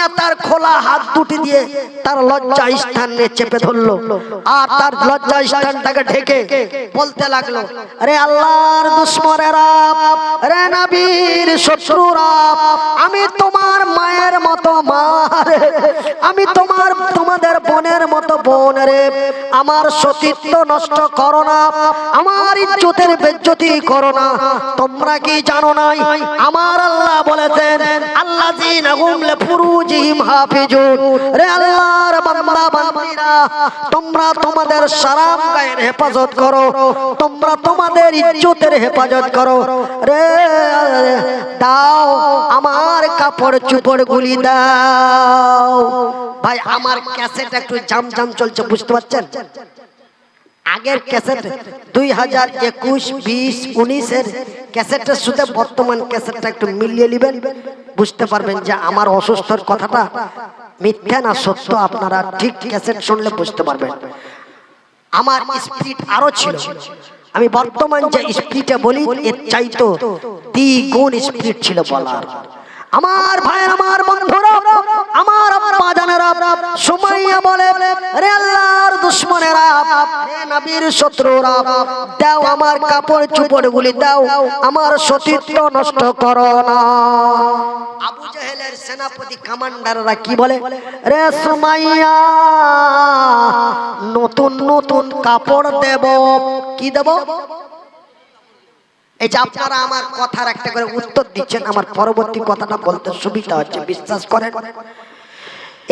সুমাইয়া তার খোলা হাত দুটি দিয়ে তার লজ্জা স্থানে চেপে ধরলো আর তার লজ্জা স্থানটাকে ঢেকে বলতে লাগলো, রে আল্লাহর দুশমনেরা, রে নবীর শত্রুরা, আমি তোমার মায়ের মতো মা রে, আমি তোমাদের বোনের মতো বোন রে, আমার সতীত্ব নষ্ট করো না, আমার ইজ্জতের বেজ্জতি করো না। তোমরা কি জানো না আমার আল্লাহ বলেছেন আল্লাযীনা হুম লিফুরুজিহিম হাফিজুন, রে আল্লাহর বান্দা বান্দীরা, তোমরা তোমাদের সারাম গায়ের হেফাজত করো, তোমরা তোমাদের ইজ্জতের হেফাজত করো রে। দাও আমার কাপড় চোপড় গুলি দাও। ভাই আমার ক্যাসেট একটু জাম জাম চলছে, বুঝতে পারছেন? আগের ক্যাসেট 2021, 20, 19 এর ক্যাসেটের সাথে বর্তমান ক্যাসেটটা একটু মিলিয়ে নেবেন, বুঝতে পারবেন যে আমার অসুস্থর কথাটা মিথ্যা না সত্য। আপনারা ঠিক ক্যাসেট শুনলে বুঝতে পারবেন। আমার স্পিড আরো ছিল, আমি বর্তমান যে স্পিডে বলি এর চাইতো দ্বিগুণ স্পিড ছিল বলার। আমার ভাই, আমার বন্ধুরা, আমার আম্মা জানেরা, সুমাইয়া বলে, রে আল্লাহর দুশমনেরা, রে নবীর শত্রুরা, দাও আমার কাপড় চোপড় গুলি দাও, আমার সতীত্ব নষ্ট করো না। আবু জাহেলের সেনাপতি কমান্ডাররা কি বলে, রে সুমাইয়া নতুন নতুন কাপড় দেব। কি দেব? এই যে আপনারা আমার কথার একটা করে উত্তর দিচ্ছেন, আমার পরবর্তী কথাটা বলতে সুবিধা হচ্ছে, বিশ্বাস করেন।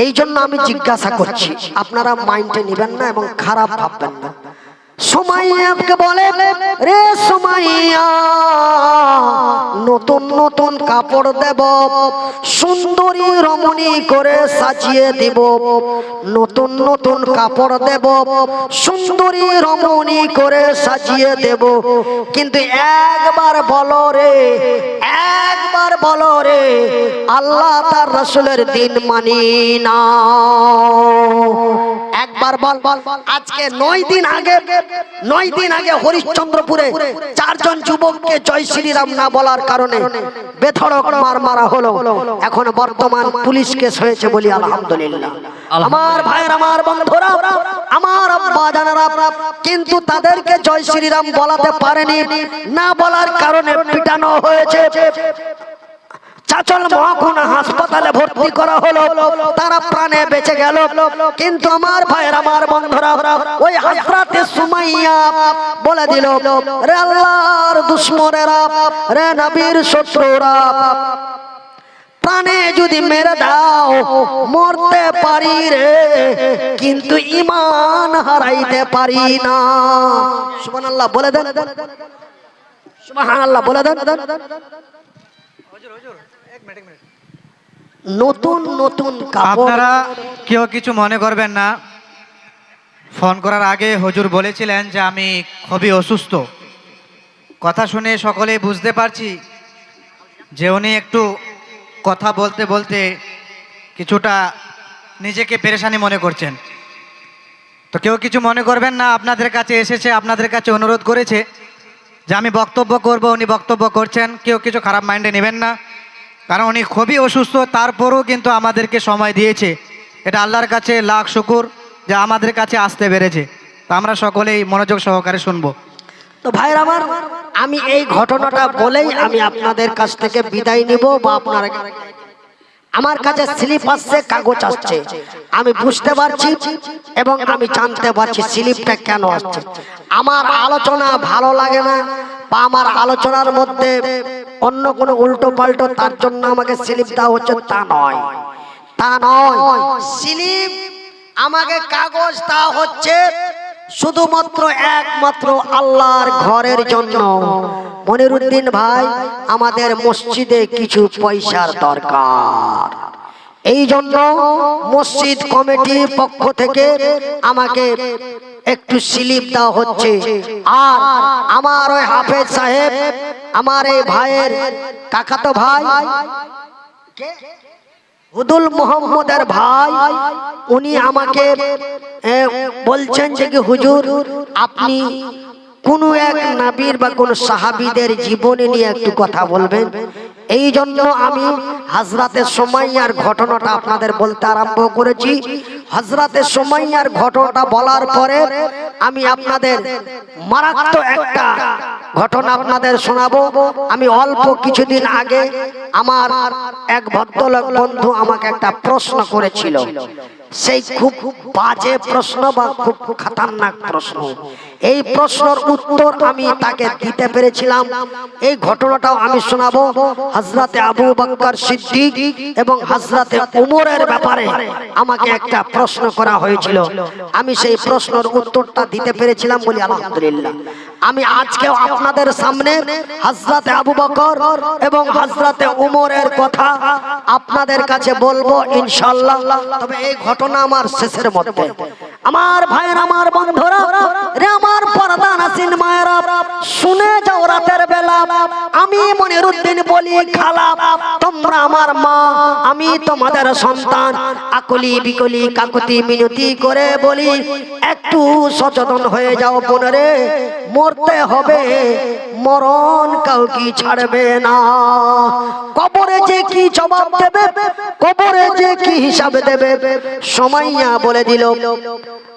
এই জন্য আমি জিজ্ঞাসা করছি, আপনারা মাইন্ডে নেবেন না এবং খারাপ ভাববেন না। সুমাইয়াকে বলে, রে সুমাইয়া নতুন নতুন কাপড় দেব, সুন্দরী রমণী করে সাজিয়ে দেব, নতুন নতুন কাপড় দেব, সুন্দরী রমণী করে সাজিয়ে দেব, কিন্তু একবার বলো রে, একবার বলো রে, আল্লাহ তার রাসূলের দিন মানি না। একবার বল। আজকে 9 দিন আগে হরিশ্চন্দ্রপুরে 4 জন যুবককে জয় শ্রীরাম না বলার কারণে বেধড়ক মার মারা হলো। এখন বর্তমান পুলিশ কেস হয়েছে, বলি আলহামদুলিল্লাহ। আমার ভাইয়ের, আমার বন্ধুরা, আমার আব্বা জানেরা, কিন্তু তাদেরকে জয় শ্রীরাম বলাতে পারেনি, না বলার কারণে পিটানো হয়েছে। চাচল মহাকুনা হাসপাতালে ভর্তি করা হলো, তারা প্রাণে বেঁচে গেল। কিন্তু আমার ভাইয়ের, আমার বন্ধুরা, ওই হযরতে সুমাইয়া বলে দিল, রে আল্লাহর দুশমনেরা, রে নবীর শত্রুরা, প্রাণে যদি মেরে দাও মরতে পারি রে, কিন্তু ঈমান হারাইতে পারি না। সুবহানাল্লাহ বলে দেন, সুবহানাল্লাহ বলে দেন। নতুন নতুন কাপড়। আপনারা কেউ কিছু মনে করবেন না, ফোন করার আগে হুজুর বলেছিলেন যে আমি খুবই অসুস্থ। কথা শুনে সকলেই বুঝতে পারছি যে উনি একটু কথা বলতে বলতে কিছুটা নিজেকে পেরেশানি মনে করছেন। তো কেউ কিছু মনে করবেন না, আপনাদের কাছে এসেছে, আপনাদের কাছে অনুরোধ করেছে যে আমি বক্তব্য করব, উনি বক্তব্য করছেন। কেউ কিছু খারাপ মাইন্ডে নেবেন না, কারণ উনি খুবই অসুস্থ, তারপরেও কিন্তু আমাদেরকে সময় দিয়েছে। এটা আল্লাহর কাছে লাখ শুকুর যে আমাদের কাছে আসতে পেরেছে। তো আমরা সকলেই মনোযোগ সহকারে শুনবো। তো ভাইরা আমার, আমি এই ঘটনাটা বলেই আমি আপনাদের কাছ থেকে বিদায় নিব, বা আপনারা, আমার কাছে স্লিপ আসছে, কাগজ আসছে, আমি বুঝতে পারছি এবং আমি জানতে পারছি স্লিপটা কেন আসছে। আমার আলোচনা ভালো লাগে না বা আমার আলোচনার মধ্যে অন্য কোনো উল্টো পাল্টো, তার জন্য আমাকে স্লিপ দেওয়া হচ্ছে তা নয়, তা নয়। স্লিপ আমাকে কাগজ দেওয়া হচ্ছে শুধুমাত্র একমাত্র আল্লাহর ঘরের জন্য। মনিরুদ্দিন ভাই, আমাদের মসজিদে কিছু পয়সার দরকার, এই জন্য মসজিদ কমিটির পক্ষ থেকে আমাকে একটু স্লিপ দেওয়া হচ্ছে। আর আমার ওই হাফেজ সাহেব, আমার এই ভাইয়ের কাকাতো ভাই হুদুল মোহাম্মদের ভাই, উনি আমাকে বলছেন যে কি হুজুর আপনি কোন এক নবীর বা কোন সাহাবীদের জীবনী নিয়ে একটু কথা বলবেন। এই জন্য আমি হযরতে সুমাইয়ার ঘটনাটা আপনাদের বলতে আরম্ভ করেছি। হযরতে সুমাইয়ার ঘটনাটা বলার পরে আমি আপনাদের মারাত্মক একটা ঘটনা আপনাদের শোনাবো। আমি অল্প কিছুদিন আগে আমার এক ভদ্রলোক বন্ধু আমাকে একটা প্রশ্ন করেছিল। সেই খুব বাজে প্রশ্ন বা খুব খতরনাক প্রশ্ন। এই প্রশ্নের উত্তর আমি তাকে দিতে পেরেছিলাম। এই ঘটনাটাও আমি শোনাবো। হযরতে আবু বকর সিদ্দিক এবং হযরতে উমরের ব্যাপারে আমাকে একটা প্রশ্ন করা হয়েছিল। আমি সেই প্রশ্নের উত্তরটা দিতে পেরেছিলাম বলি আলহামদুলিল্লাহ। আমি আজকেও আপনাদের সামনে হযরতে আবু বকর এবং হযরতে উমরের কথা আপনাদের কাছে বলবো ইনশাআল্লাহ। তবে এই ঘটনা আমার শেষের মধ্যে। আমার ভাইয়ের, আমার বন্ধুরা, রে আমার পর্দা নাসিন মায়েরা, শুনে যাও রাতের বেলা আমি মনিরউদ্দিন বলি খালা, তোমরা আমার মা, আমি তোমাদের সন্তান। আকলি বিকলি কাকুতি মিনতি করে বলি একটু সচেতন হয়ে যাও বোনেরে। মরতে হবে, মরণ কাউকে ছাড়বে না। কবরে যে কি জবাব দেবে, কবরে যে কি হিসাব দেবে সুমাইয়া বলে দিল।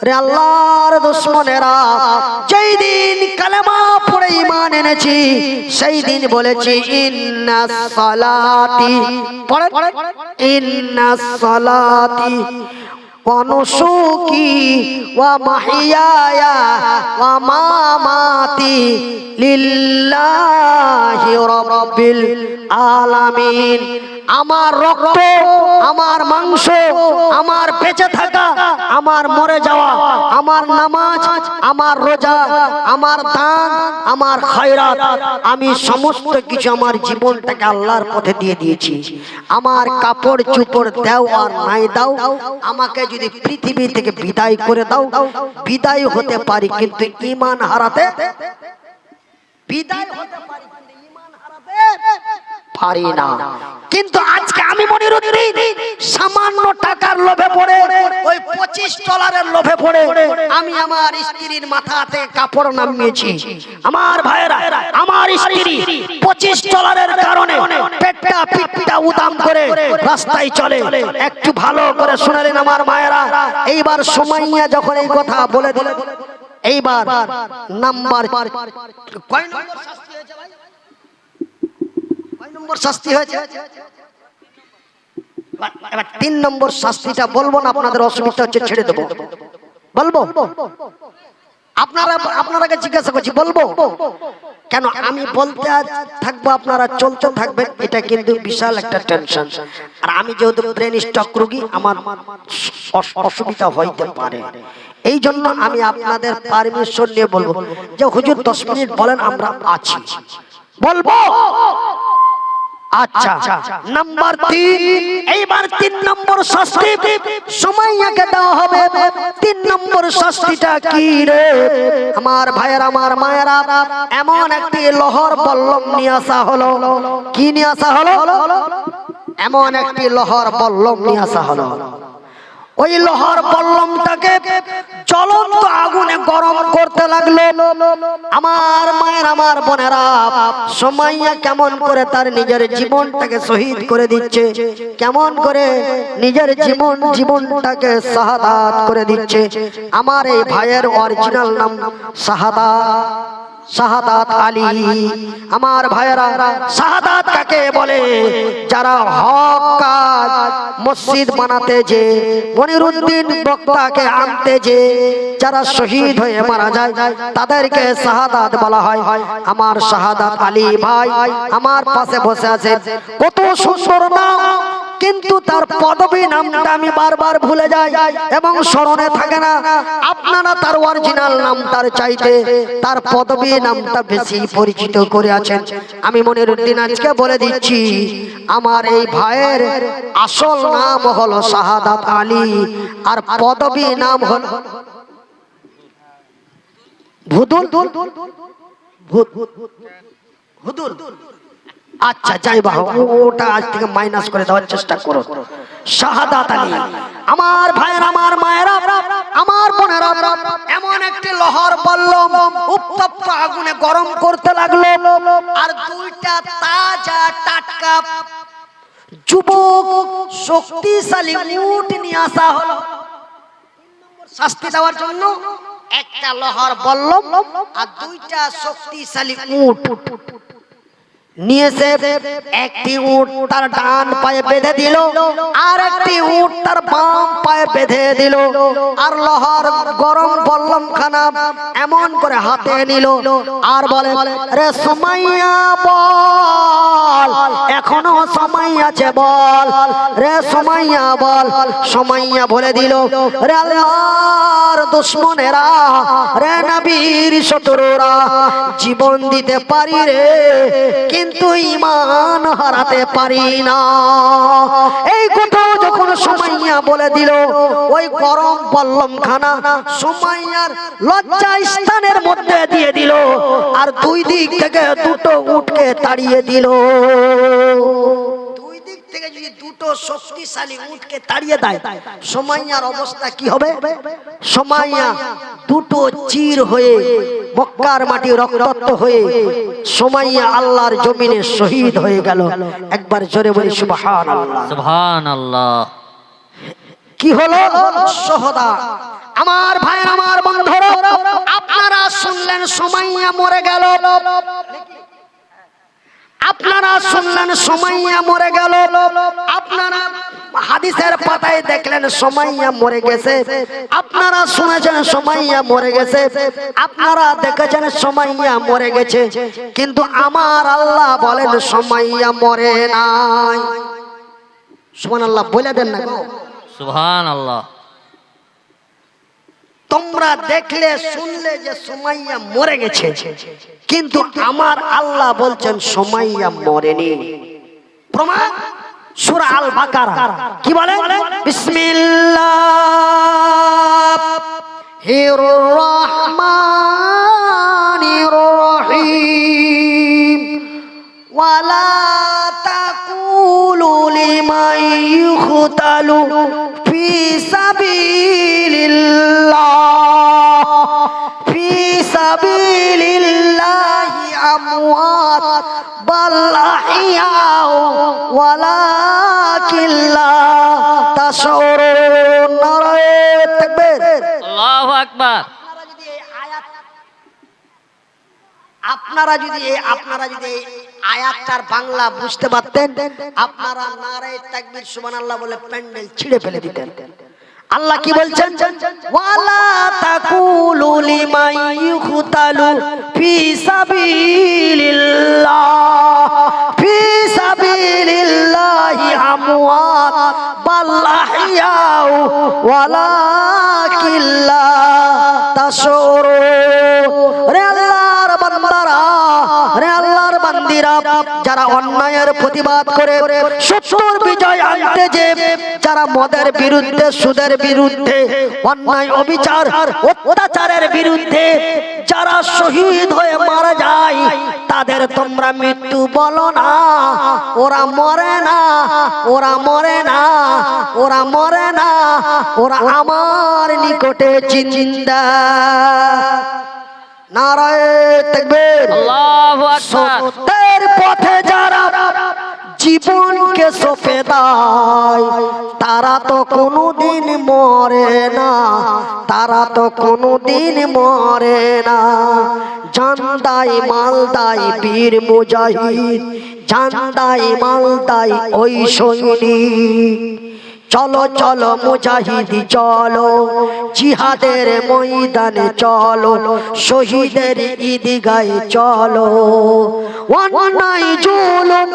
রে আল্লাহর দুশমনেরা, যেই দিন কালেমা পড়ে ঈমান এনেছি সেই দিন বলেছি ইন্নাস সালাতি, পড়ে ইন্নাস সালাতি ওয়া নুসুকি ওয়া মাহিয়ায়া ওয়া মামাতি লিল্লাহি রাব্বিল আলামিন। আমার রক্ত, আমার মাংস, আমার বেঁচে থাকা, আমার মরে যাওয়া, আমার নামাজ, আমার রোজা, আমার দান, আমার খয়রাত, আমি সমস্ত কিছু আমার জীবনটাকে আল্লাহর পথে দিয়ে দিয়েছি। আমার কাপড় চোপড় দাও আর নাই দাও, আমাকে যদি পৃথিবী থেকে বিদায় করে দাও, বিদায় হতে পারি কিন্তু ঈমান হারাতে বিদায় হতে পারি কিন্তু ঈমান হারাতে পারি না। কিন্তু আজকে আমি মনিরউদ্দিন সামান্য টাকার লোভে পড়ে, ওই $25 লোভে পড়ে আমি আমার স্ত্রীর মাথাতে কাপড় নামিয়েছি। আমার ভাইয়েরা, আমার স্ত্রী $25 কারণে পেটটা পিঠটা উদাম করে রাস্তায় চলে। একটু ভালো করে শুনলেন আমার মায়েরা। এইবার সুমাইয়া যখন এই কথা বলে দিল, এইবার নাম্বার কয় নম্বর শাস্তি হয়েছে ভাই? কয় নম্বর শাস্তি হয়েছে? এবার 3 নম্বর শাস্তিটা বলবো না, আপনাদের অসুবিধা হচ্ছে ছেড়ে দেবো। বলবো? আপনারাকে জিজ্ঞাসা করছি, বলবো কেন? আমি বলতে থাকবো, আপনারা চলতে থাকবেন, এটা কিন্তু বিশাল একটা টেনশন। আর আমি যেহেতু ব্রেন স্ট্রোক রোগী, আমার অসুবিধা হইতে পারে। এই জন্য আমি আপনাদের পারমিশন নিয়ে বলবো যে হুজুর 10 মিনিট বলেন, আমরা আছি, বলবো। আচ্ছা, নাম্বার 3, এইবার 3 নম্বর শাস্তি সুমাইয়াকে দেওয়া হবে। 3 নম্বর শাস্তিটা কি রে আমার ভাইয়েরা, আমার মায়েরা? এমন একটি লোহার বল্লম নিয়ে আসা হলো। কি নিয়ে আসা হলো? এমন একটি লোহার বল্লম নিয়ে আসা হলো। ওই লোহার বল্লমটাকে জ্বলন্ত আগুনে গরম করতে লাগলো। আমার মায়ের, আমার বোনেরা, সুমাইয়া কেমন করে তার নিজের জীবনটাকে শহীদ করে দিচ্ছে, কেমন করে নিজের জীবনটাকে শাহাদাত করে দিচ্ছে। আমার এই ভাইয়ের অরিজিনাল নাম শাহাদাত আলী। আমার ভাইয়েরা, শাহাদাত কাকে বলে? যারা হক কাজ মসজিদ বানাতে যে, মনিরউদ্দিন বক্তাকে আনতে যে যারা শহীদ হয়ে মারা যায় তাদেরকে শাহাদাত বলা হয়। আমার শাহাদাত আলী ভাই আমার পাশে বসে আছে, কত সুন্দর নাম, কিন্তু তার পদবী নামটা আমি বারবার ভুলে যাই এবং স্মরণে থাকে না। আপনারা তার অরিজিনাল নামটার চাইতে তার পদবী নামটা বেশি পরিচিত করে আছেন। আমি মনিরউদ্দিন আজকে বলে দিচ্ছি, আমার এই ভাইয়ের আসল নাম হলো শাহাদাত আলী, আর পদবী নাম হলো ভুদুল। আচ্ছা, যাই বা ওটা আজ থেকে মাইনাস করে দেওয়ার চেষ্টা করো। শাহাদাত আলী। আমার ভাইয়ের, আমার মায়েরা, আমার বোনেরা, এমন একটি লোহার বল্লম উত্তপ্ত আগুনে গরম করতে লাগলো, আর দুইটা তাজা টাটকা যুবক শক্তিশালী উট নিয়ে আসা হলো শাস্তি দেওয়ার জন্য। একটা লোহার বল্লম আর দুইটা শক্তিশালী উট নিয়েছে। একটি উট তার ডান পায়ে বেঁধে দিল, আর একটি উট তার বাম পায়ে বেঁধে দিল, আর লোহার গরম বল্লম খানা এমন করে হাতে নিল, আর বলে, রে সুমাইয়া বল, এখনো সময় আছে বল, রে সুমাইয়া বল। সুমাইয়া বলে দিল, রে আল্লাহর দুশমনেরা, রে নবীর শত্রুরা, জীবন দিতে পারি রে, কিন্তু ঈমান হারাতে পারি না। এই কথা যখন সুমাইয়া বলে দিল, ওই গরম বল্লম খানা সুমাইয়ার লজ্জা স্থানের মধ্যে দিয়ে দিল, আর দুই দিক থেকে দুটো উটকে তাড়িয়ে দিল। দুই দিক থেকে যদি দুটো শক্তিশালী উটকে তাড়িয়ে দেয়, সুমাইয়ার অবস্থা কি হবে? সুমাইয়া দুটো চির হয়ে মক্কার মাটি রক্তাক্ত হয়ে সুমাইয়া আল্লাহর জমিনে শহীদ হয়ে গেল। একবার জোরে বলি সুবহানাল্লাহ, সুবহানাল্লাহ। কি হলো? শহদা। আমার ভাই, আমার বন্ধুরা, আপনারা শুনলেন সুমাইয়া মরে গেল, আপনারা শুনলেন সুমাইয়া মরে গেল, আপনারা হাদিসের পাতায় দেখলেন সুমাইয়া মরে গেছে, আপনারা শুনেছেন সুমাইয়া মরে গেছে, আপনারা দেখেছেন সুমাইয়া মরে গেছে, কিন্তু আমার আল্লাহ বলেন সুমাইয়া মরে নাই। সুবহানাল্লাহ বলে দেন না গো, সুবহানাল্লাহ। তোমরা দেখলে শুনলে যে সুমাইয়া মরে গেছে, কিন্তু আমার আল্লাহ বলছেন সুমাইয়া মরেনি। প্রমাণ সূরা আল বাকারা কি বলে? বিসমিল্লাহির রহমানির রহিম। ওয়ালা তাকুলু লিমান ইউকতালু ফি সাবিলিল্লাহ, ফি সাবিলিল্লাহি আমওয়াত বাল আহইয়াউ ওয়ালাকিন লা তাশউরুন। নারায়ে তাকবীর, আল্লাহু আকবার। আপনারা যদি এই আয়াতটার বাংলা বুঝতে পারতেন, আপনারা নারায়ে তাকবীর সুবহানাল্লাহ বলে প্যান্ডেল ছিঁড়ে ফেলে দিতেন। আল্লাহ কি বলছেন? ওয়ালা তাকুলু লিমান ইউকতালু ফি সাবিলিল্লাহ, ফি সাবিলিল্লাহি আমওয়াত বাল আহইয়াউ ওয়ালাকিন লা তাশউরুন। রে আল্লাহর বান্দারা, রে আল্লাহর বান্দিরা, যারা অন্যায়ের প্রতিবাদ করে সত্যের বিজয় আনতে যে, যারা মদের বিরুদ্ধে, সুদের বিরুদ্ধে, অন্যায় অবিচার অত্যাচারের বিরুদ্ধে যারা শহীদ হয়ে মারা যায়, তাদের তোমরা মৃত্যু বলো না। ওরা মরে না, ওরা মরে না, ওরা মরে না, ওরা আমার নিকটে জিন্দা। নারায়ে তাকবীর, আল্লাহু আকবার। সত্যের পথে যারা জীবনকে সঁপে দেয়, তারা তো কোনোদিন মরে না, তারা তো কোনোদিন মরে না। জানদাই মালদাই বীর মুজাহিদ, জানদাই মালদাই ওই সৈনিক। চলো চলো মুজাহিদি চলো, জিহাদের ময়দানে চলো, শহীদের ঈদগাহে চলো। অন্যায় জুলুম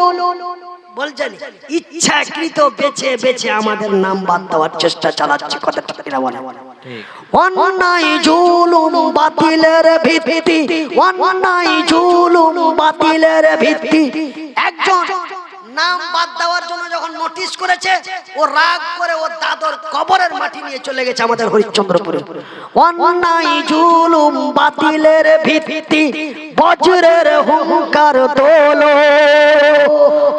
বলছেন ইচ্ছাকৃত বেছে বেছে আমাদের নাম বাদ দেওয়ার চেষ্টা চালাচ্ছে। কথা ঠিক না বলে? অন্যায় জুলুম বাতিলের ভিত্তি, অন্যায় জুলুম বাতিলের ভিত্তি। একজন নাম বাদ দেওয়ার জন্য যখন নোটিশ করেছে, ও রাগ করে ওর দাদর কবরের মাটি নিয়ে চলে গেছে আমাদের হরিশ্চন্দ্রপুরে। অন্যায় জুলুম বাতিলের ভিত্তি বজ্রের হুঙ্কার তোলো,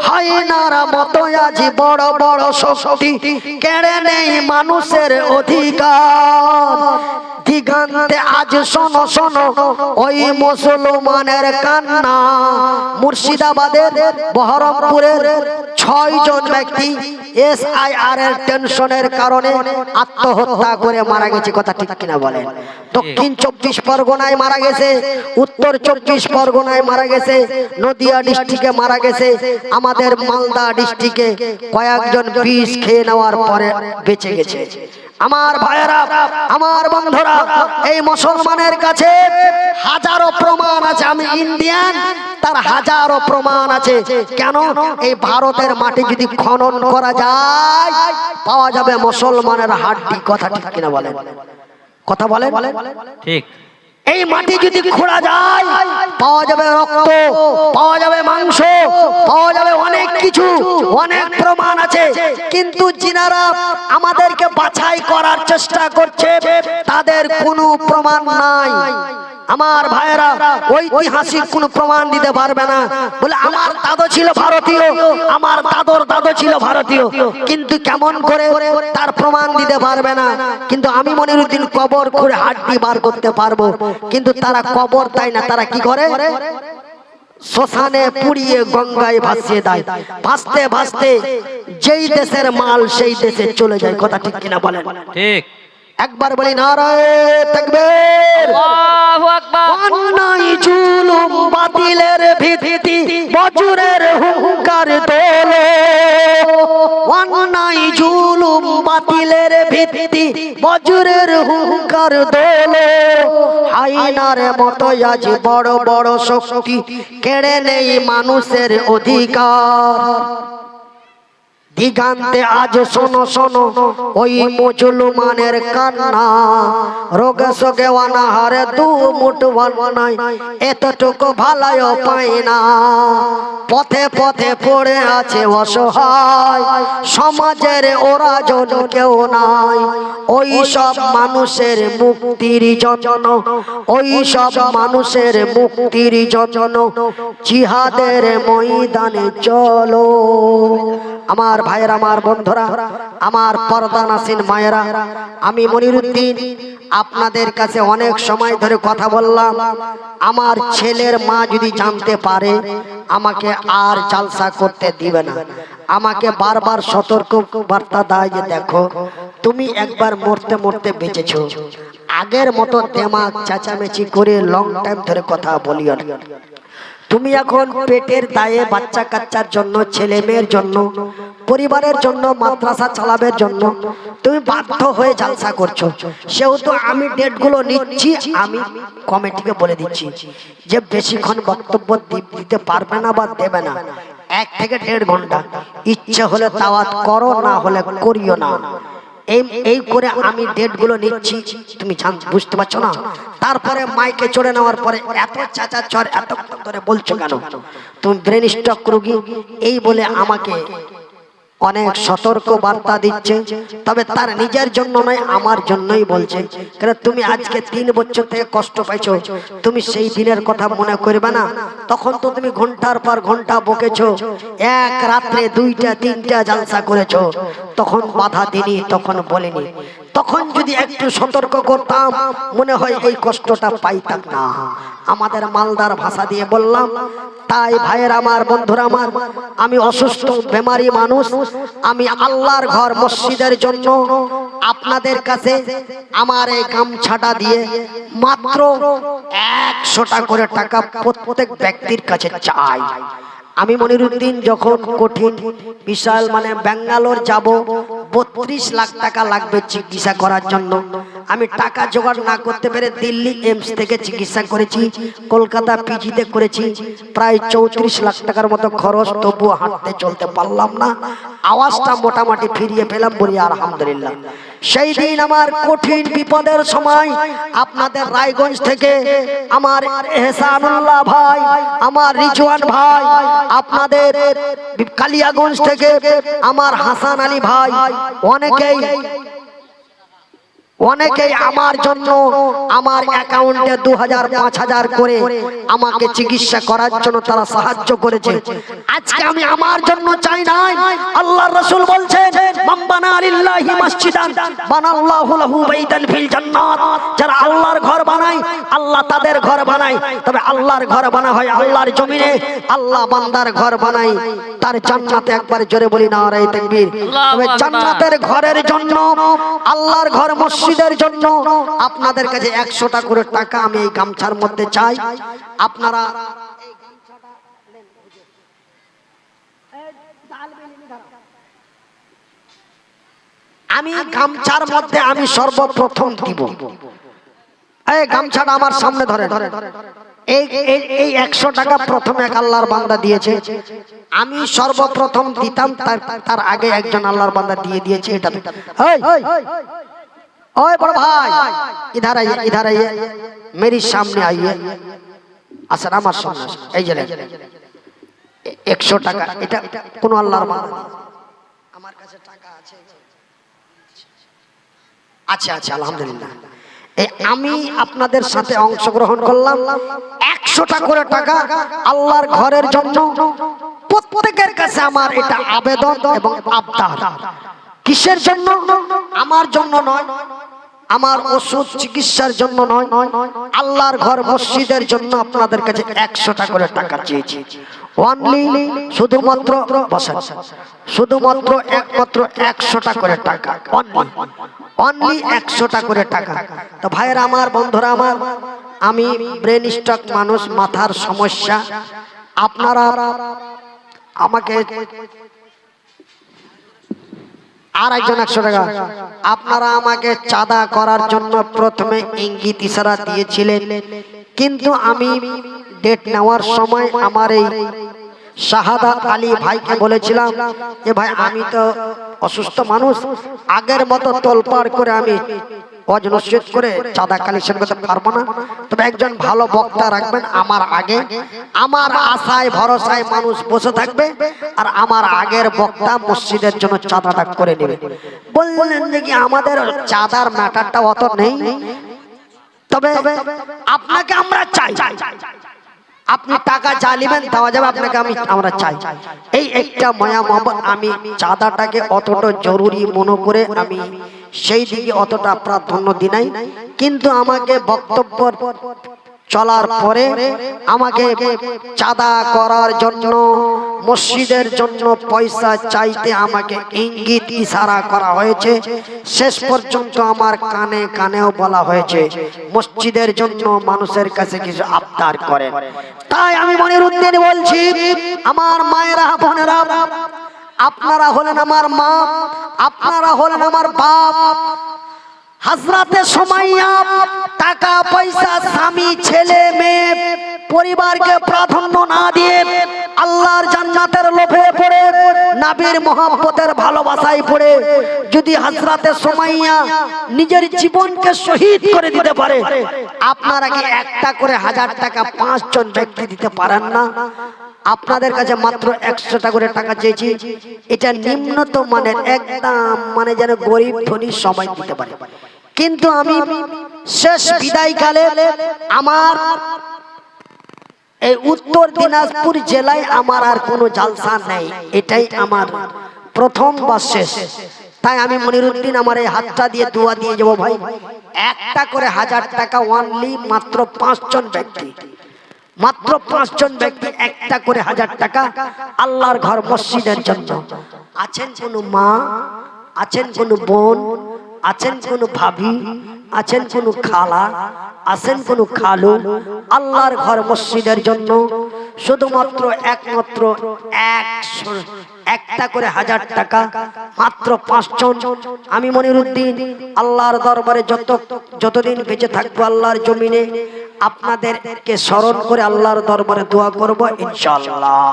হায়নার মতো আজ বড় বড় শক্তি কেড়ে নেই মানুষের অধিকার। দিগন্তে আজ শোনো শোনো ওই মুসলমানের কান্না। মুর্শিদাবাদের বহরমপুরের 6 জন ব্যক্তি SIR এর টেনশনের কারণে আত্মহত্যা করে মারা গেছে, কথা ঠিক কিনা বলেন? দক্ষিণ 24 পরগনায় মারা গেছে, উত্তর 24 পরগনায় মারা গেছে, নদিয়া ডিস্ট্রিক্টে মারা গেছে, আমাদের মালদা ডিস্ট্রিক্টে কয়েকজন বিষ খেয়ে নেওয়ার পরে বেঁচে গেছে। আমার ভাইয়েরা, আমার বন্ধুরা, এই মুসলমানের কাছে হাজারো প্রমাণ আছে। আমি ইন্ডিয়ান, তার হাজারো প্রমাণ আছে। কেন? এই ভারতের মাটি যদি খনন করা যায় পাওয়া যাবে মুসলমানের হাড্ডি, কথা ঠিক কিনা বলেন? কথা বলেন? ঠিক। এই মাটি যদি খোঁড়া যায় পাওয়া যাবে রক্ত, পাওয়া যাবে মাংস, পাওয়া যাবে অনেক কিছু, অনেক প্রমাণ আছে। কিন্তু যিনারা আমাদেরকে বাছাই করার চেষ্টা করছে তাদের কোনো প্রমাণ নাই। আমার ভাইয়েরা ঐতিহাসিক কোন প্রমাণ দিতে পারবে না। বলে আমার দাদু ছিল ভারতীয়, আমার দাদুর দাদু ছিল ভারতীয়, কিন্তু কেমন করে তার প্রমাণ দিতে পারবে না। কিন্তু আমি মনিরুদ্দিন কবর খুঁড়ে হাড্ডি বার করতে পারবো। কিন্তু তারা কবর দেয় না, তারা কি করে? শ্মশানে পুড়িয়ে গঙ্গায় ভাসিয়ে দেয়। ভাসতে ভাসতে যেই দেশের মাল সেই দেশে চলে যায়, কথা ঠিক কিনা বলেন? ঠিক। একবার বলি নারায়ে তাকবীর। আল্লাহু আকবার। অন্যায় জুলুম বাতিলের ভিত্তি বজ্রের হুঙ্কার তোলো, অন্যায় জুলুম বাতিলের ভিত্তি বজ্রের হুঙ্কার তোলো, হায়নার মতো আজ বড় বড় শক্তি কেড়ে নেই মানুষের অধিকার। দিগন্তে আজ শোনো শোনো ওই মুসলমানের কান্না। রোগে সোগে অনাহারে দু মুঠ বানাই, এতটুকু ভালাই পাই না। পথে পথে পড়ে আছে অসহায়, সমাজের ওরা জন কেউ নাই। ওই সব মানুষের মুক্তির জন্য, ওই সব মানুষের মুক্তির জন্য জিহাদের ময়দানে চলো। আমার ভাইয়েরা, আমার বন্ধুরা, আমার পর্দা নাসিন মায়েরা, আমি মনিরুদ্দিন আপনাদের কাছে অনেক সময় ধরে কথা বললাম। আমার ছেলের মা যদি জানতে পারে আমাকে আর জালসা করতে দিবে না। আমাকে বারবার সতর্ক বার্তা দেয় যে দেখো তুমি একবার মরতে মরতে বেঁচেছো, আগের মতো দেমাগ চেঁচামেচি করে লং টাইম ধরে কথা বলিও না। তুমি এখন পেটের দায়ে বাচ্চা কাচ্চার জন্য, ছেলে মেয়ের জন্য, পরিবারের জন্য, মাদ্রাসা চালাবের জন্য তুমি বাধ্য হয়ে জালসা করছো। সেহেতু আমি ডেটগুলো নিচ্ছি, আমি কমিটিকে বলে দিচ্ছি যে বেশিক্ষণ বক্তব্য দিতে পারবে না বা দেবে না। 1 থেকে 1.5 ঘন্টা, ইচ্ছে হলে দাওয়াত করো, না হলে করিও না। এই করে আমি ডেটগুলো নিচ্ছি, তুমি বুঝতে পারছো না? তারপরে মাইকে চড়ে নেওয়ার পরে এত চাচা চর এত ধরে বলছো কেন? তুমি ব্রেন স্ট্রোক রোগী এই বলে আমাকে অনেক সতর্ক বার্তা দিচ্ছে। তবে তার নিজের জন্য নয়, আমার জন্যই বলছে। কারণ তুমি আজকে 3 বছর থেকে কষ্ট পাইছো, তুমি সেই দিনের কথা মনে করবে না? তখন তো তুমি ঘন্টার পর ঘন্টা বকেছো, এক রাত্রে 2টা 3টা জালসা করেছো, তখন বাধা দিনি, তখন বলিনি। তখন যদি একটু সতর্ক করতাম মনে হয় এই কষ্টটা পাইতাম না। আমাদের মালদার ভাষা দিয়ে বললাম। তাই ভাইয়ের আমার, বন্ধুরা আমার, আমি অসুস্থ বেমারি মানুষ, আমি আল্লাহর ঘর মসজিদের জন্য আপনাদের কাছে আমার এই গামছাটা দিয়ে মাত্র 100টা করে টাকা প্রত্যেক ব্যক্তির কাছে চাই। আমি মনিরুদ্দিন যখন কঠিন বিশাল ব্যাঙ্গালোর যাব, 32 লাখ টাকা লাগবে চিকিৎসা করার জন্য। আমি টাকা জোগাড় না করতে পেরে দিল্লি এইমস থেকে চিকিৎসা করেছি, কলকাতা পিজিতে করেছি, প্রায় 34 লাখ টাকার মতো খরচ, তবুও হাঁটতে চলতে পারলাম না। আওয়াজটা মোটামুটি ফিরিয়ে পেলাম, বলি আলহামদুলিল্লাহ। সেই দিন আমার কঠিন বিপদের সময় আপনাদের রায়গঞ্জ থেকে আমার এহসানুল্লাহ ভাই, আমার রিজওয়ান ভাই, আপনাদের কালিয়াগঞ্জ থেকে আমার হাসান আলী ভাই, অনেকেই আমার জন্য আমার অ্যাকাউন্টে 2000 5000 করে আমাকে চিকিৎসা করার জন্য তারা সাহায্য করেছে। আজকে আমি আমার জন্য চাই নাই, আল্লাহর রাসূল বলছেন মান বানা লিল্লাহি মসজিদান বানাল্লাহু লাহু বাইতান ফিল জান্নাত। যারা আল্লাহর ঘর বানায় আল্লাহ তাদের ঘর বানায়, তবে আল্লাহর ঘর বানা হয় আল্লাহর জমিনে, আল্লাহ বান্দার ঘর বানায় তার জান্নাতে। একবার জোরে বলি নারে তাকবীর। তবে জান্নাতের ঘরের জন্য, আল্লাহর ঘর মসজিদের জন্য আপনাদের কাছে 100 টাকা করে টাকা আমি এই গামছার মধ্যে চাই। আপনারা এই গামছাটা নেন, আমি গামছার মধ্যে আমি সর্বপ্রথম দিব। এই গামছাটা আমার সামনে ধরে, এই 100 টাকা প্রথম এক আল্লাহর বান্দা দিয়েছে, আমি সর্বপ্রথম দিতাম, তার আগে একজন আল্লাহর বান্দা দিয়ে দিয়েছে। এটা ओए बड़ भाई इधर आइए मेरी सामने आइए। আসেন আমার সামনে, এই যে 100 টাকা, এটা কোন আল্লাহর বান্দা, আমার কাছে টাকা আছে। আচ্ছা আচ্ছা আলহামদুলিল্লাহ। আমি আপনাদের সাথে অংশগ্রহণ করলাম। 100 টাকা করে টাকা আল্লাহর ঘরের জন্য প্রত্যেকের কাছে আমার এটা আবেদন এবং আবদার। কিসের জন্য? আমার জন্য নয়, আমার ওষুধ চিকিৎসার জন্য নয়, আল্লাহর ঘর মসজিদের জন্য আপনাদের কাছে 100 টাকা করে টাকা চেয়েছি। অনলি শুধুমাত্র একমাত্র 100 টাকা করে টাকা, অনলি 100 টাকা করে টাকা। তো ভাইয়েরা আমার, বন্ধুরা আমার, আমি ব্রেন স্ট্রোক মানুষ, মাথার সমস্যা। আপনারা আমাকে আর একজন 100 টাকা, আপনারা আমাকে চাঁদা করার জন্য প্রথমে ইঙ্গিত ইশারা দিয়েছিলেন, কিন্তু আমি ডেট নেওয়ার সময় আমার এই শাহাদাত আলী ভাইকে বলেছিলাম যে ভাই আমি তো অসুস্থ মানুষ, আগের মতো তোলপাড় করে আমি অজনসিত করে চাঁদা কালেকশন করতে পারবো না, তবে একজন ভালো বক্তা রাখবেন আমার আগে, আমার আশায় ভরসায় মানুষ বসে থাকবে, আর আমার আগের বক্তা মসজিদের জন্য চাঁদাটা করে নেবে। বললেন যে আমাদের চাঁদার ম্যাটারটা অত নেই, তবে আপনাকে আমরা চাই, আপনি টাকা যা নেবেন দেওয়া যাবে আপনাকে, আমরা চাই। এই একটা মায়া মোহাম্মদ, আমি চাঁদাটাকে অতটা জরুরি মনে করে আমি সেই দিকে অতটা প্রাধান্য দিই নাই, কিন্তু আমাকে বক্তব্য চলার পরে আমাকে চাঁদা করার জন্য, মসজিদের জন্য পয়সা চাইতে আমাকে ইঙ্গিত ইশারা করা হয়েছে। শেষ পর্যন্ত আমার কানে কানেও বলা হয়েছে মসজিদের জন্য মানুষের কাছে কিছু আবদার করেন। তাই আমি মনিরউদ্দিন বলছি, আমার মায়েরা, বোনেরা, আপনারা হলেন আমার মা, আপনারা হলেন আমার বাপ। হাজরাতে সুমাইয়া টাকা পয়সা, স্বামী, ছেলে মেয়ে, পরিবারকে প্রাধান্য না দিয়ে আল্লাহর জান্নাতের লোভে পড়ে, নবীর মহব্বতের ভালোবাসায় পড়ে যদি হাজরাতে সুমাইয়া নিজের জীবনকে শহীদ করে দিতে পারে, আপনারা কি একটা করে 1000 টাকা 5 জন ব্যক্তি দিতে পারেন না? আপনাদের কাছে মাত্র 100 টাকা করে টাকা চেয়েছি। এটা নিম্নতম মানের, একদম মানে যেন গরিব ধনী সবাই দিতে পারে। কিন্তু আমি শেষ বিদায়কালে আমার এই উত্তর দিনাজপুর জেলায় আমার আর কোনো জালসা নেই, এটাই আমার প্রথম বা শেষ। তাই আমি মনিরউদ্দিন আমার এই হাতটা দিয়ে দোয়া দিয়ে যাবো ভাই, একটা করে 1000 টাকা অনলি, মাত্র 5 জন ব্যক্তি, মাত্র 5 জন ব্যক্তি একটা করে 1000 টাকা আল্লাহর ঘর মসজিদের জন্য। আছেন কোনো মা, আছেন কোনো বোন, আছেন কোনো ভাবি, আছেন কোনো খালা, আছেন কোনো খালু, আল্লাহর ঘর মসজিদের জন্য শুধুমাত্র একমাত্র একটা করে 1000 টাকা, মাত্র 5 জন। আমি মনিরুদ্দিন আল্লাহর দরবারে যতদিন বেঁচে থাকবো আল্লাহর জমিনে আপনাদেরকে স্মরণ করে আল্লাহর দরবারে দোয়া করব ইনশাআল্লাহ।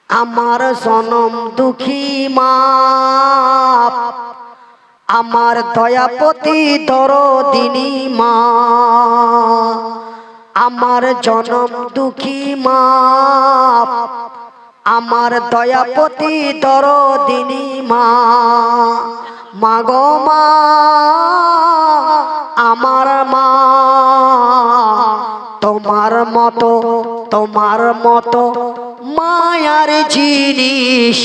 আমার সনম দুঃখী মা, আমার দয়াপতি দরদিনী মা, আমার জনম দুঃখী মা, আমার দয়াপতি দরদিনী মা, মাগো মা আমার মা, তোমার মতো মায়ার জিনিস,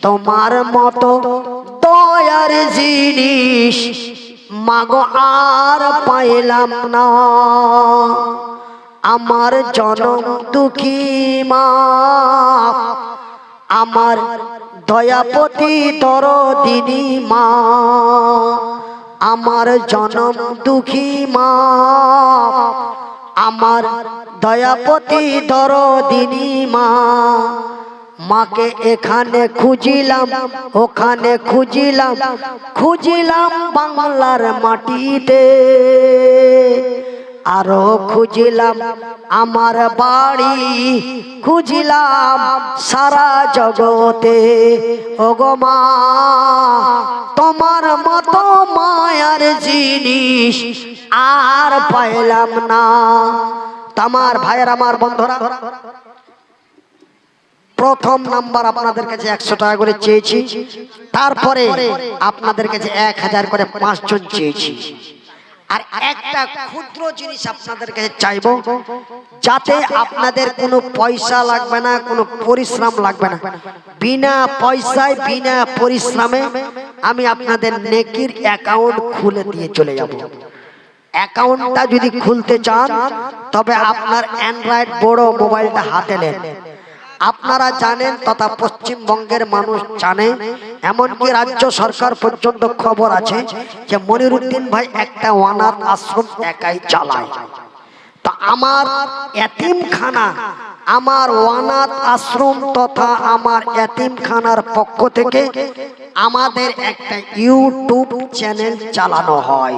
তোমার মতো দয়ার জিনিস মাগো আর পাইলাম না। আমার জনম দুঃখী মা, আমার দয়াপতি দরদিনী মা, আমার জনম দুঃখী মা, আমার দয়াপতি দরদিনী মা। মাকে এখানে খুঁজিলাম ওখানে খুঁজিলাম, খুঁজিলাম বাংলার মাটিতে, আরো খুঁজিলাম আমার বাড়ি, খুঁজিলাম সারা জগতে। ওগো মা তোমার মতো মায়ার জিনিস আর পাইলাম না। আমার ভাইয়ের আমার বন্ধুরা, প্রথম নাম্বার আপনাদের কাছে 100 টাকা করে চেয়েছি, তারপরে আপনাদের কাছে 1000 করে 5 জন চেয়েছি। আর একটা ক্ষুদ্র জিনিস আপনাদের কাছে চাইবো, যাতে আপনাদের কোনো পয়সা লাগবে না, কোনো পরিশ্রম লাগবে না, বিনা পয়সায় বিনা পরিশ্রমে আমি আপনাদের নেকির অ্যাকাউন্ট খুলে দিয়ে চলে যাব। অ্যাকাউন্টটা যদি খুলতে চান তবে আপনার অ্যান্ড্রয়েড বড় মোবাইলটা হাতে নেন। আপনারা জানেন তথা পশ্চিমবঙ্গের মানুষ জানে, এমনকি রাজ্য সরকার পর্যন্ত খবর আছে যে মনিরুদ্দিন ভাই একটা অনাথ আশ্রম একাই চালায়। তো আমার এতিমখানা, আমার অনাথ আশ্রম তথা আমার এতিমখানার পক্ষ থেকে আমাদের একটা ইউটিউব চ্যানেল চালানো হয়।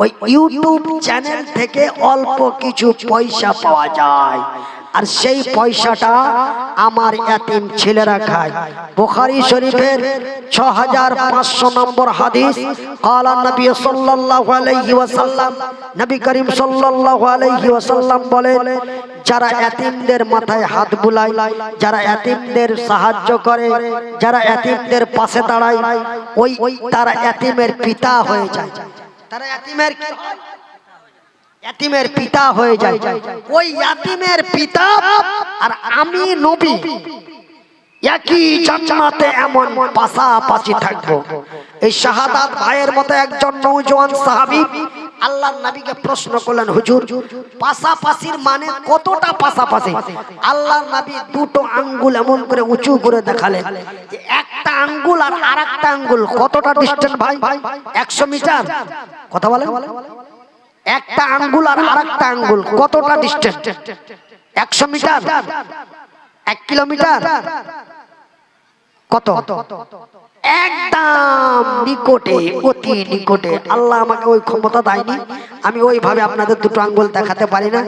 ওই ইউটিউব চ্যানেল থেকে অল্প কিছু পয়সা পাওয়া যায়, আর সেই পয়সাটা আমার এতিম ছেলেরা খায়। বুখারী শরীফের 6500 নম্বর হাদিস, ক্বালা নবী সাল্লাল্লাহু আলাইহি ওয়াসাল্লাম, নবী করিম সাল্লাল্লাহু আলাইহি ওয়াসাল্লাম বলেন, যারা এতিমদের মাথায় হাত বুলায়, যারা এতিমদের সাহায্য করে, যারা এতিমদের পাশে দাঁড়ায়, ওই তারা এতিমের পিতা হয়ে যায়। তারা এতিমের পিতা হয়ে যায়। ওই এতিমের পিতা আর আমি নবী একই জান্নাতে এমন পাশাপাশি থাকবো। এই শাহাদাত ভাইয়ের মতো একজন নওজোয়ান সাহাবী আল্লাহর নবীকে প্রশ্ন করলেন, হুজুর পাশাপাশির মানে কতটা পাশাপাশি? আল্লাহর নবী দুটো আঙ্গুল এমন করে উঁচু করে দেখালেন যে একটা আঙ্গুল আর আরেকটা আঙ্গুল কতটা ডিসটেন্স ভাই? 100 মিটার। কথা বলে, একটা আঙ্গুল আর আরেকটা আঙ্গুল কতটা ডিসটেন্স? 100 মিটার, 1 কিলোমিটার, কত? একদম নিকটে, অতি নিকটে। আল্লাহ আমাকে ওই ক্ষমতা দেয়নি, আমি ওইভাবে আপনাদের দুটো আঙ্গুল দেখাতে পারি না,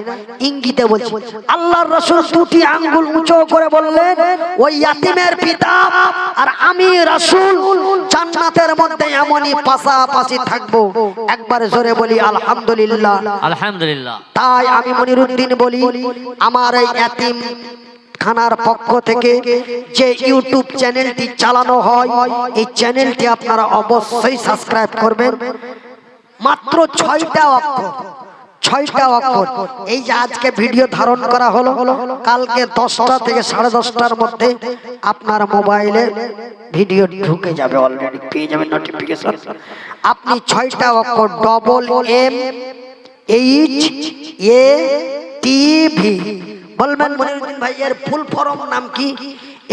ইঙ্গিতে বলছি। আল্লাহর রাসূল দুটি আঙ্গুল উঁচু করে বললেন, ওই ইয়াতিমের পিতা আর আমি রাসূল জান্নাতের মধ্যে এমনই পাশাপাশি থাকবো। একবার জোরে বলি আলহামদুলিল্লাহ। আলহামদুলিল্লাহ। তাই আমি মনিরুদ্দিন বলি, আমার এই ইয়াতিম খানার পক্ষ থেকে যে ইউটিউব চ্যানেলটি চালানো হয়, এই চ্যানেলটি আপনারা অবশ্যই সাবস্ক্রাইব করবেন। মাত্র 6টা অক্ষর, 6টা অক্ষর। এই যে আজকে ভিডিও ধারণ করা হলো, কালকে 10টা থেকে 10:30টার মধ্যে আপনার মোবাইলে ভিডিও ঢুকে যাবে, অলরেডি পেয়ে যাবেন নোটিফিকেশন। আপনি 6টা অক্ষর MMHATV বলবেন, মনিরুদ্দিন ভাই এর ফুল ফর্ম নাম কি?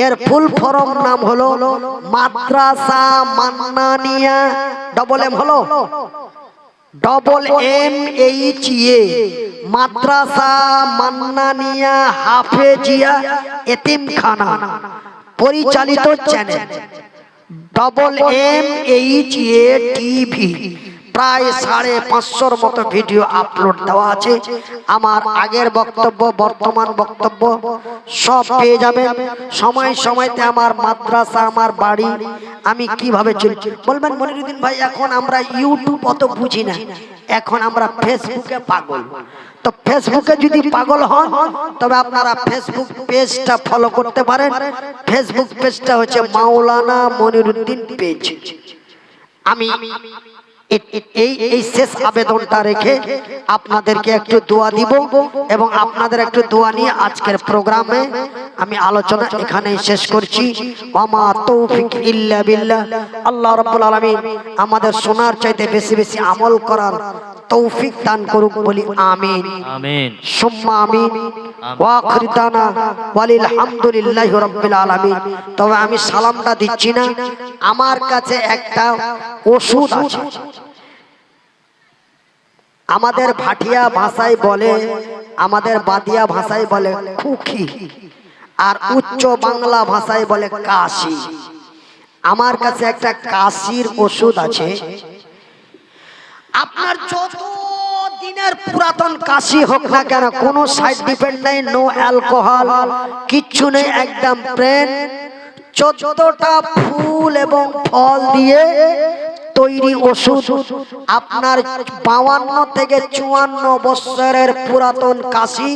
এর ফুল ফর্ম নাম হলো মাদ্রাসা মান্নানিয়া, ডবল এম হলো MMHA মাদ্রাসা মান্নানিয়া হাফেজিয়া এতিমখানা পরিচালিত চ্যানেল MMHA টিভি প্রায় 550-র মতো ভিডিও আপলোড দেওয়া আছে। আমার আগের বক্তব্য, বর্তমান বক্তব্য সব পেয়ে যাবেন। সময় সময়তে আমার মাদ্রাসা, আমার বাড়ি, আমি কিভাবে চলি। বলবেন মনিরুদ্দিন ভাই এখন আমরা ইউটিউব অত বুঝি না, এখন আমরা ফেসবুকে পাগল। তো ফেসবুকে যদি পাগল হন তবে আপনারা ফেসবুক পেজটা ফলো করতে পারেন। ফেসবুক পেজটা হচ্ছে মাওলানা মনিরুদ্দিন পেজ। আমি এই শেষ আবেদনটা রেখে আপনাদেরকে একটু দোয়া দিব এবং আপনাদের একটু দোয়া নিয়ে আজকের প্রোগ্রামে আমি আলোচনা এখানেই শেষ করছি। ওয়ামা তৌফিক ইল্লা বিল্লাহ। আল্লাহ রাব্বুল আলামিন আমাদের শোনার চাইতে বেশি বেশি আমল করার তৌফিক দান করুক বলি আমিন আমিন সুম্মা আমিন। ওয়া আখিরু দানা ওয়ালিল হামদুলিল্লাহি রাব্বিল আলামিন। তবে আমি সালামটা দিচ্ছি না, আমার কাছে একটা ওষুধ আছে। আমাদের ভাটিয়া ভাষায় বলে, আমাদের বাদিয়া ভাষায় বলে খুকি, আর উচ্চ বাংলা ভাষায় বলে কাশি। আমার কাছে একটা কাশির ওষুধ আছে। আপনার যত দিনের পুরাতন কাশি হোক না কেন, কোনো সাইড ইফেক্ট নেই, নো অ্যালকোহল, কিচ্ছু নেই, একদম প্লেন। 14টা ফুল এবং ফল দিয়ে তৈরি ওষুধ। আপনার 52 থেকে 54 বছরের পুরাতন কাশি